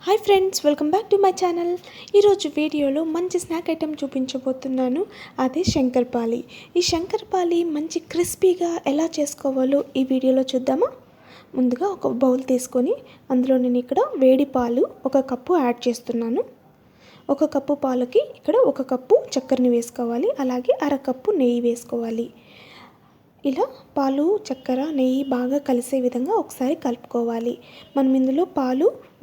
Hi friends, welcome back to my channel. ఈరోజు వీడియోలో మంచి స్నాక్ ఐటెం చూపించబోతున్నాను. అదే శంకర్పాలి. ఈ శంకర్పాలి మంచి క్రిస్పీగా ఎలా చేసుకోవాలో ఈ వీడియోలో చూద్దామా. ముందుగా ఒక బౌల్ తీసుకొని అందులో నేను ఇక్కడ వేడి పాలు 1 కప్పు యాడ్ చేస్తున్నాను. 1 కప్పు పాలకి ఇక్కడ 1 కప్పు చక్కెరని వేసుకోవాలి. అలాగే 1/2 కప్పు నెయ్యి వేసుకోవాలి. ఇలా పాలు, చక్కెర, నెయ్యి బాగా కలిసే విధంగా ఒకసారి కలుపుకోవాలి. మనం ఇందులో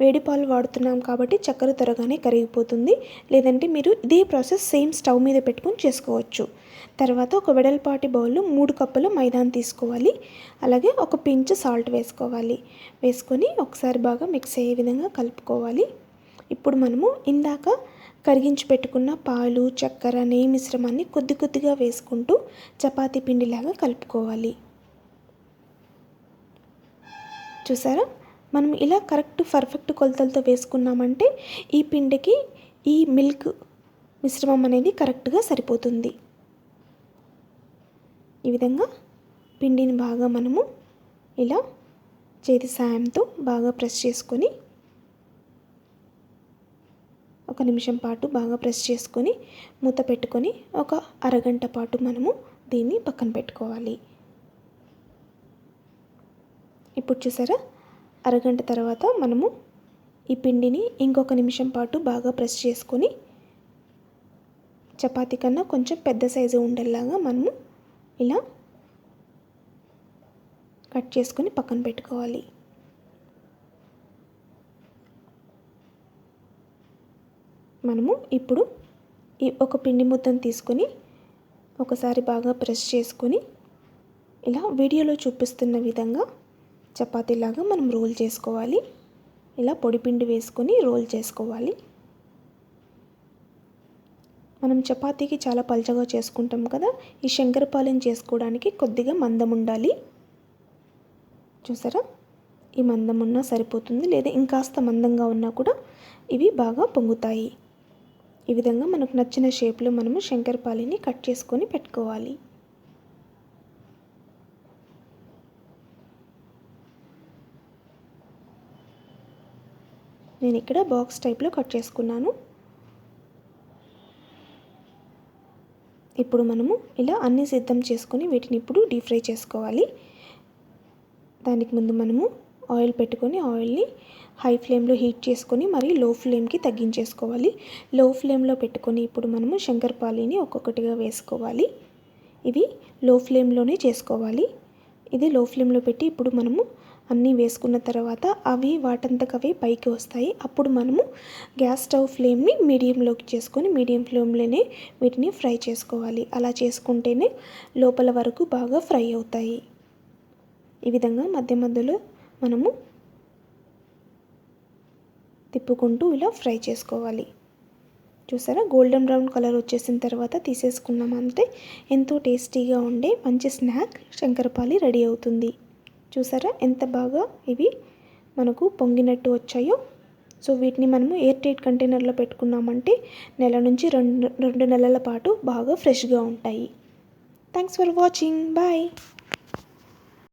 వేడి పాలు వాడుతున్నాం కాబట్టి చక్కెర త్వరగానే కరిగిపోతుంది. లేదంటే మీరు ఇదే ప్రాసెస్ సేమ్ స్టవ్ మీద పెట్టుకొని చేసుకోవచ్చు. తర్వాత ఒక వెడల్పాటి బౌల్లో 3 కప్పుల మైదాని తీసుకోవాలి. అలాగే ఒక పించ్ సాల్ట్ వేసుకోవాలి. వేసుకొని ఒకసారి బాగా మిక్స్ అయ్యే విధంగా కలుపుకోవాలి. ఇప్పుడు మనము ఇందాక కరిగించి పెట్టుకున్న పాలు, చక్కెర, నెయ్యి మిశ్రమాన్ని కొద్ది కొద్దిగా వేసుకుంటూ చపాతీ పిండిలాగా కలుపుకోవాలి. చూసారా, మనం ఇలా పర్ఫెక్ట్ కొలతలతో వేసుకున్నామంటే ఈ పిండికి ఈ మిల్క్ మిశ్రమం అనేది కరెక్ట్గా సరిపోతుంది. ఈ విధంగా పిండిని బాగా మనము ఇలా చేతి సాయంతో బాగా ప్రెస్ చేసుకొని 1 నిమిషం పాటు బాగా ప్రెస్ చేసుకొని మూత పెట్టుకొని ఒక అరగంట పాటు మనము దీన్ని పక్కన పెట్టుకోవాలి. ఇప్పుడు చూసారా, అరగంట తర్వాత మనము ఈ పిండిని ఇంకొక నిమిషం పాటు బాగా ప్రెస్ చేసుకొని చపాతీ కన్నా కొంచెం పెద్ద సైజు ఉండేలాగా మనము ఇలా కట్ చేసుకొని పక్కన పెట్టుకోవాలి. మనము ఇప్పుడు ఈ ఒక పిండి ముద్దను తీసుకొని ఒకసారి బాగా ప్రెస్ చేసుకొని ఇలా వీడియోలో చూపిస్తున్న విధంగా చపాతీలాగా మనం రోల్ చేసుకోవాలి. ఇలా పొడి పిండి వేసుకొని రోల్ చేసుకోవాలి. మనం చపాతీకి చాలా పల్చగా చేసుకుంటాం కదా, ఈ శంకరపాలిని చేసుకోవడానికి కొద్దిగా మందం ఉండాలి. చూసారా, ఈ మందం ఉన్నా సరిపోతుంది, లేదా ఇంకాస్త మందంగా ఉన్నా కూడా ఇవి బాగా పొంగుతాయి. ఈ విధంగా మనకు నచ్చిన షేప్లో మనము శంకరపాలిని కట్ చేసుకొని పెట్టుకోవాలి. నేను ఇక్కడ బాక్స్ టైప్లో కట్ చేసుకున్నాను. ఇప్పుడు మనము ఇలా అన్నీ సిద్ధం చేసుకొని వీటిని ఇప్పుడు డీప్ ఫ్రై చేసుకోవాలి. దానికి ముందు మనము ఆయిల్ పెట్టుకొని ఆయిల్ని హై ఫ్లేమ్లో హీట్ చేసుకొని మరి లో ఫ్లేమ్కి తగ్గించేసుకోవాలి. లో ఫ్లేమ్లో పెట్టుకొని ఇప్పుడు మనము శంకరపాలిని ఒక్కొక్కటిగా వేసుకోవాలి. ఇవి లో ఫ్లేమ్లోనే చేసుకోవాలి. ఇది లో ఫ్లేమ్లో పెట్టి ఇప్పుడు మనము అన్నీ వేసుకున్న తర్వాత అవి వాటంతకవే పైకి వస్తాయి. అప్పుడు మనము గ్యాస్ స్టవ్ ఫ్లేమ్ని మీడియంలోకి చేసుకొని మీడియం ఫ్లేమ్లోనే వీటిని ఫ్రై చేసుకోవాలి. అలా చేసుకుంటేనే లోపల వరకు బాగా ఫ్రై అవుతాయి. ఈ విధంగా మధ్య మధ్యలో మనము తిప్పుకుంటూ ఇలా ఫ్రై చేసుకోవాలి. చూసారా, గోల్డెన్ బ్రౌన్ కలర్ వచ్చేసిన తర్వాత తీసేసుకున్నామంటే ఎంతో టేస్టీగా ఉండే మంచి స్నాక్ శంకరపాలి రెడీ అవుతుంది. చూసారా ఎంత బాగా ఇవి మనకు పొంగినట్టు వచ్చాయో. సో వీటిని మనము ఎయిర్ టైట్ కంటైనర్లో పెట్టుకున్నామంటే నెల నుంచి 2 నెలల పాటు బాగా ఫ్రెష్గా ఉంటాయి. Thanks for watching. బాయ్.